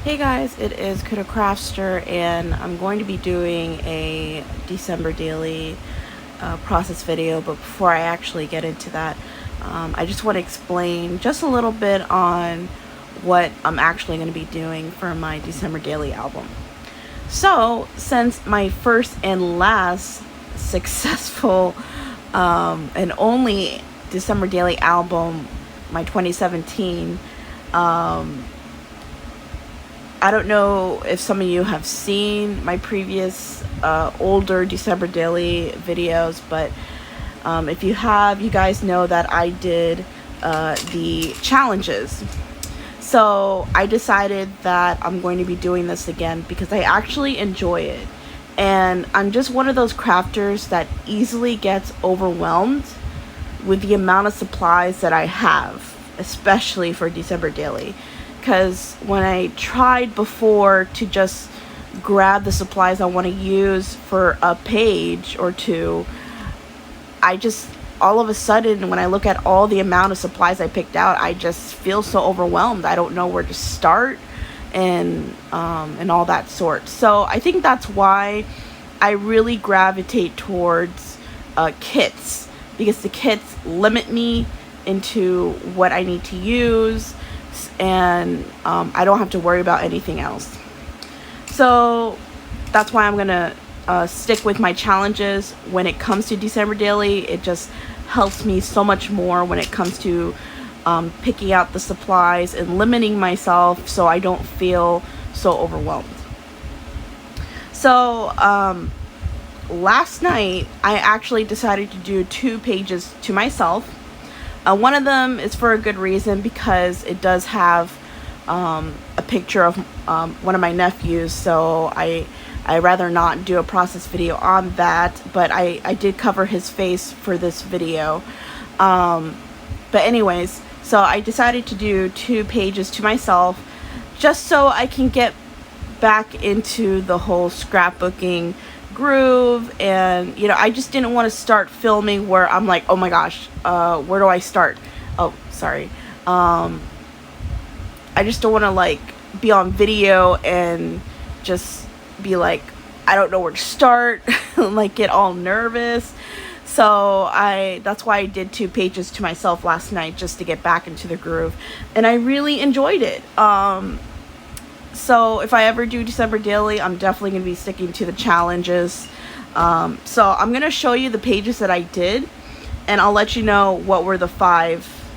Hey guys, it is Kuda Craftster, and I'm going to be doing a December daily process video. But before I actually get into that, I just want to explain just a little bit on what I'm actually going to be doing for my December daily album. So, since my first and last successful and only December daily album, my 2017, I don't know if some of you have seen my previous older December daily videos, but if you have, you guys know that I did the challenges. So I decided that I'm going to be doing this again because I actually enjoy it. And I'm just one of those crafters that easily gets overwhelmed with the amount of supplies that I have, especially for December daily. Because when I tried before to just grab the supplies I want to use for a page or two, I just, all of a sudden, when I look at all the amount of supplies I picked out, I just feel so overwhelmed. I don't know where to start and all that sort. So I think that's why I really gravitate towards kits, because the kits limit me into what I need to use, and I don't have to worry about anything else. So that's why I'm gonna stick with my challenges when it comes to December daily. It just helps me so much more when it comes to picking out the supplies and limiting myself so I don't feel so overwhelmed. So last night I actually decided to do 2 pages to myself. One of them is for a good reason, because it does have a picture of one of my nephews, so I rather not do a process video on that, but I did cover his face for this video. But anyways, so I decided to do 2 pages to myself just so I can get back into the whole scrapbooking groove. And I just didn't want to start filming where I'm like, oh my gosh, where do I start? Oh, sorry. I just don't want to like be on video and just be like, I don't know where to start, like get all nervous. So that's why I did 2 pages to myself last night, just to get back into the groove, and I really enjoyed it. So if I ever do December daily, I'm definitely going to be sticking to the challenges. So I'm going to show you the pages that I did, and I'll let you know what were the 5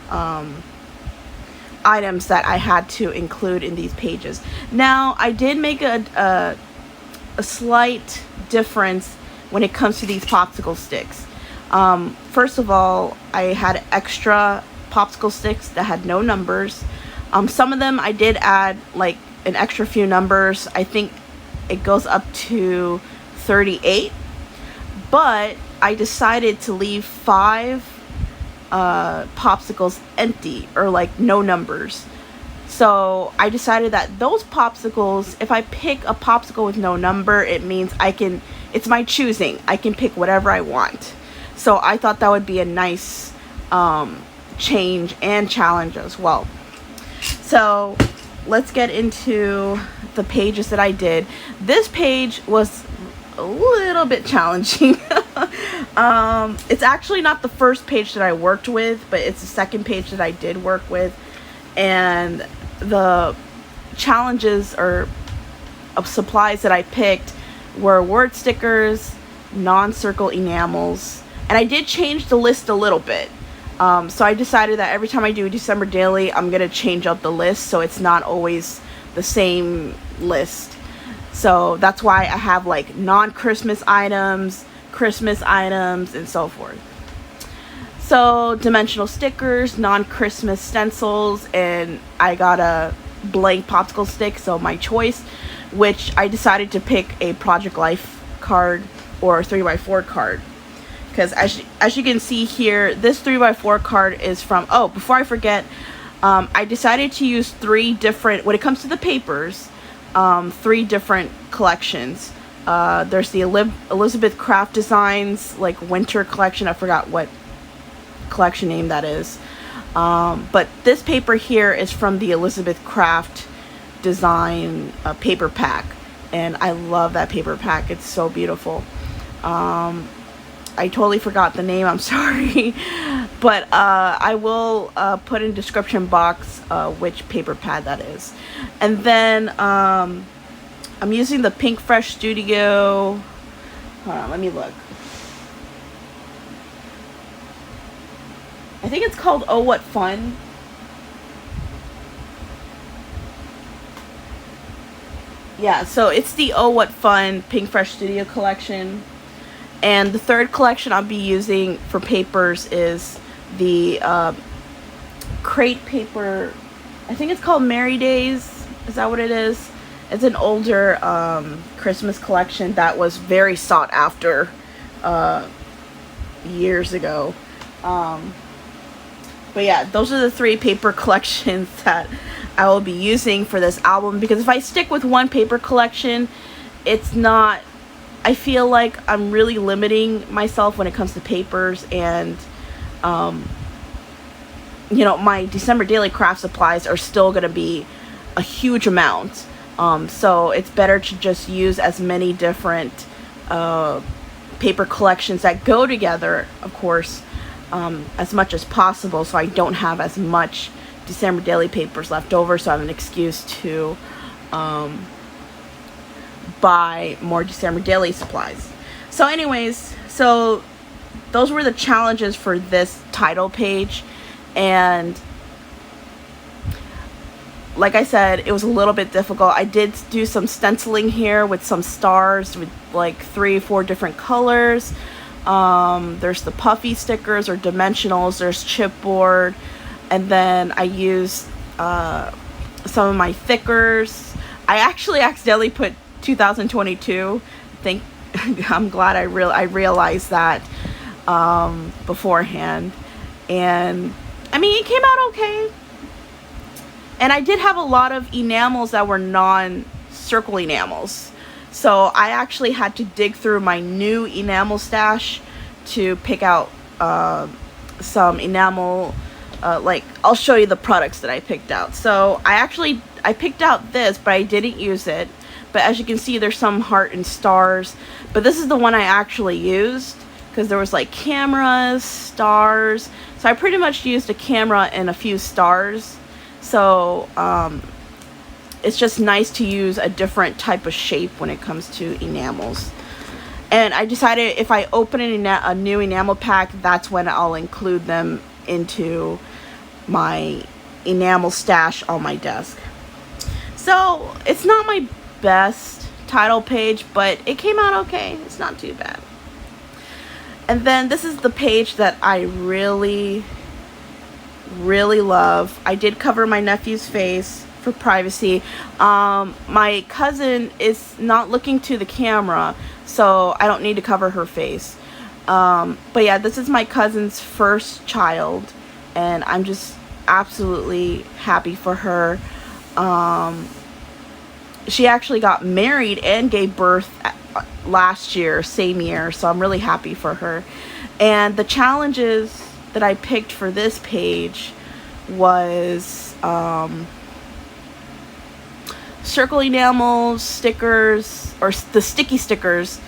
items that I had to include in these pages. Now, I did make a slight difference when it comes to these popsicle sticks. First of all, I had extra popsicle sticks that had no numbers. Some of them I did add like an extra few numbers. I think it goes up to 38, but I decided to leave 5 popsicles empty, or like no numbers. So I decided that those popsicles, if I pick a popsicle with no number, it means it's my choosing. I can pick whatever I want. So I thought that would be a nice change and challenge as well. So let's get into the pages that I did. This page was a little bit challenging. It's actually not the first page that I worked with, but it's the second page that I did work with. And the challenges or of supplies that I picked were word stickers, non-circle enamels, and I did change the list a little bit. So I decided that every time I do December daily, I'm gonna change up the list so it's not always the same list. So that's why I have like non-Christmas items, Christmas items, and so forth. So dimensional stickers, non-Christmas stencils, and I got a blank popsicle stick, so my choice, which I decided to pick a Project Life card or a 3x4 card. Because as you can see here, this 3x4 card is from, oh, before I forget, I decided to use 3 different, when it comes to the papers, 3 different collections. There's the Elizabeth Craft Designs, like winter collection. I forgot what collection name that is. But this paper here is from the Elizabeth Craft design paper pack, and I love that paper pack. It's so beautiful. I totally forgot the name, I'm sorry. But I will put in description box which paper pad that is. And then I'm using the Pinkfresh Studio. Hold on, let me look. I think it's called Oh What Fun. Yeah, so it's the Oh What Fun Pinkfresh Studio collection. And the third collection I'll be using for papers is the Crate Paper. I think it's called Merry Days. Is that what it is? It's an older Christmas collection that was very sought after years ago. But yeah, those are the 3 paper collections that I will be using for this album, because if I stick with one paper collection, it's not, I feel like I'm really limiting myself when it comes to papers, and you know, my December daily craft supplies are still going to be a huge amount. So it's better to just use as many different paper collections that go together, of course, as much as possible, so I don't have as much December daily papers left over, so I have an excuse to buy more December daily supplies. So anyways, so those were the challenges for this title page, and like I said, it was a little bit difficult. I did do some stenciling here with some stars with like 3-4 different colors. There's the puffy stickers or dimensionals, there's chipboard, and then I used some of my thickers. I actually accidentally put 2022. I'm glad I realized that beforehand, and I mean, it came out okay. And I did have a lot of enamels that were non-circle enamels. So I actually had to dig through my new enamel stash to pick out some enamel. Like, I'll show you the products that I picked out. So I picked out this, but I didn't use it. But as you can see, there's some heart and stars. But this is the one I actually used, because there was like cameras, stars. So I pretty much used a camera and a few stars. So it's just nice to use a different type of shape when it comes to enamels. And I decided if I open a new enamel pack, that's when I'll include them into my enamel stash on my desk. So it's not my best title page, but it came out okay. It's not too bad. And then this is the page that I really love. I did cover my nephew's face for privacy. My cousin is not looking to the camera, so I don't need to cover her face. But yeah, this is my cousin's first child, and I'm just absolutely happy for her. She actually got married and gave birth last year, same year, so I'm really happy for her. And the challenges that I picked for this page was circle enamels, stickers, or the sticky stickers,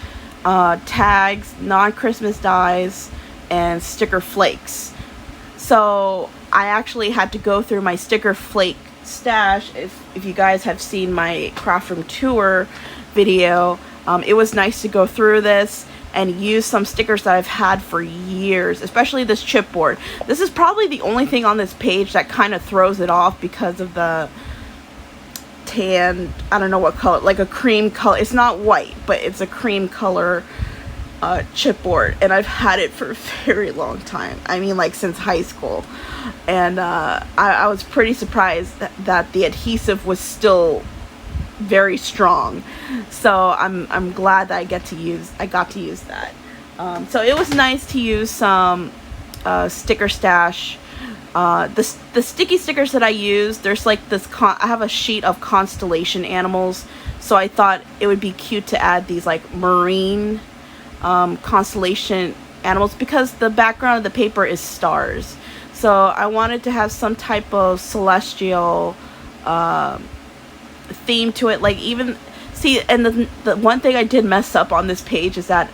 tags, non-Christmas dies, and sticker flakes. So I actually had to go through my sticker flake stash. If you guys have seen my craft room tour video, it was nice to go through this and use some stickers that I've had for years, especially this chipboard. This is probably the only thing on this page that kind of throws it off because of the tan, I don't know what color, like a cream color. It's not white, but it's a cream color chipboard, and I've had it for a very long time. I mean, like since high school. And I was pretty surprised that the adhesive was still very strong. So I'm glad that I got to use that. So it was nice to use some sticker stash. The sticky stickers that I use, there's like this I have a sheet of constellation animals, so I thought it would be cute to add these like marine constellation animals, because the background of the paper is stars. So I wanted to have some type of celestial theme to it. Like, even, see, and the one thing I did mess up on this page is that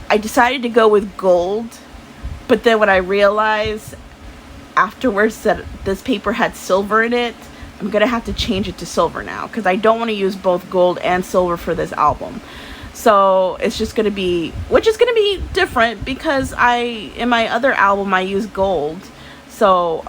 I decided to go with gold, but then when I realized afterwards that this paper had silver in it, I'm gonna have to change it to silver now, because I don't want to use both gold and silver for this album. So it's just gonna be, which is gonna be different, because in my other album I use gold. So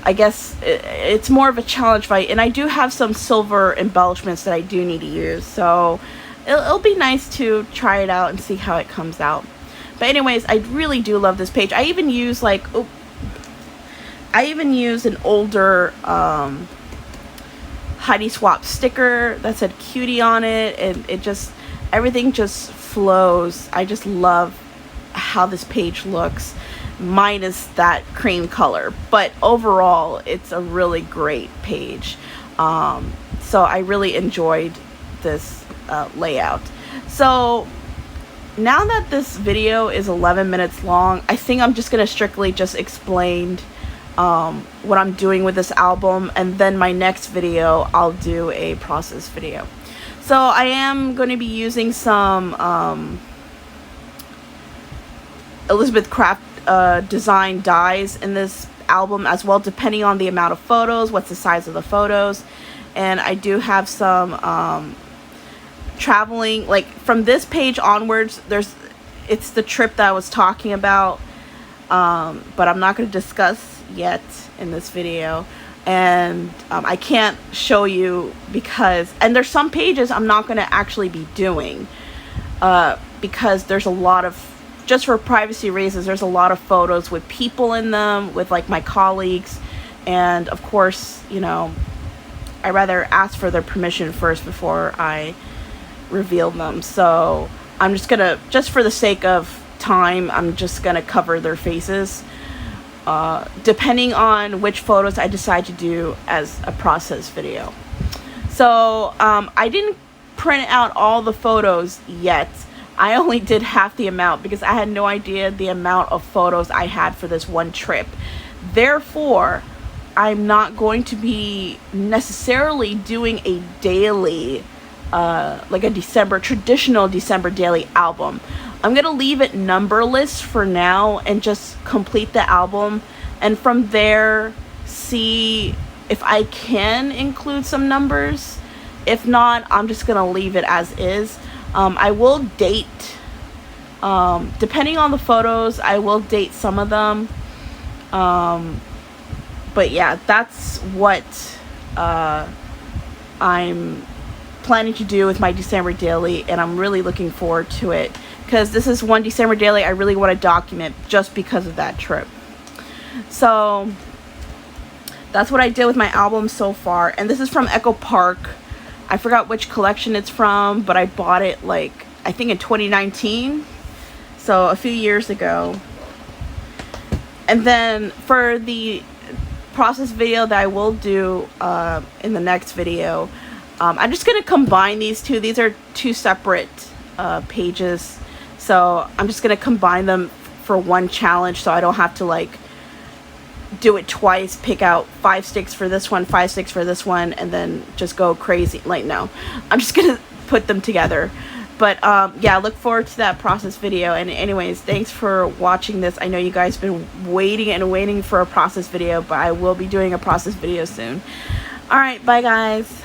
I guess it's more of a challenge fight, and I do have some silver embellishments that I do need to use, so it'll be nice to try it out and see how it comes out. But anyways, I really do love this page. I even use an older Heidi Swapp sticker that said cutie on it, and everything just flows. I just love how this page looks, minus that cream color, but overall it's a really great page. So I really enjoyed this layout. So now that this video is 11 minutes long, I think I'm just gonna strictly just explain what I'm doing with this album, and then my next video I'll do a process video. So I am going to be using some Elizabeth Craft design dies in this album as well, depending on the amount of photos, what's the size of the photos. And I do have some traveling, like from this page onwards, it's the trip that I was talking about, but I'm not going to discuss yet in this video, and I can't show you and there's some pages I'm not going to actually be doing because there's a lot of, just for privacy reasons, there's a lot of photos with people in them, with like my colleagues, and of course, you know, I rather ask for their permission first before I reveal them. So I'm just gonna, just for the sake of time, I'm just gonna cover their faces, depending on which photos I decide to do as a process video. So I didn't print out all the photos yet. I only did half the amount because I had no idea the amount of photos I had for this one trip. Therefore, I'm not going to be necessarily doing a daily, like a traditional December daily album. I'm going to leave it numberless for now and just complete the album, and from there see if I can include some numbers. If not, I'm just going to leave it as is. I will date, depending on the photos, I will date some of them. But yeah, that's what I'm planning to do with my December daily, and I'm really looking forward to it, because this is one December daily I really want to document just because of that trip. So that's what I did with my album so far, and this is from Echo Park. I forgot which collection it's from, but I bought it like, I think in 2019, so a few years ago. And then for the process video that I will do in the next video, I'm just going to combine these two. These are two separate pages, so I'm just going to combine them for one challenge, so I don't have to like do it twice, pick out 5 sticks for this one, 5 sticks for this one, and then just go crazy. Like, no, I'm just gonna put them together. But yeah, look forward to that process video. And anyways, thanks for watching this. I know you guys have been waiting and waiting for a process video, but I will be doing a process video soon. All right, bye guys.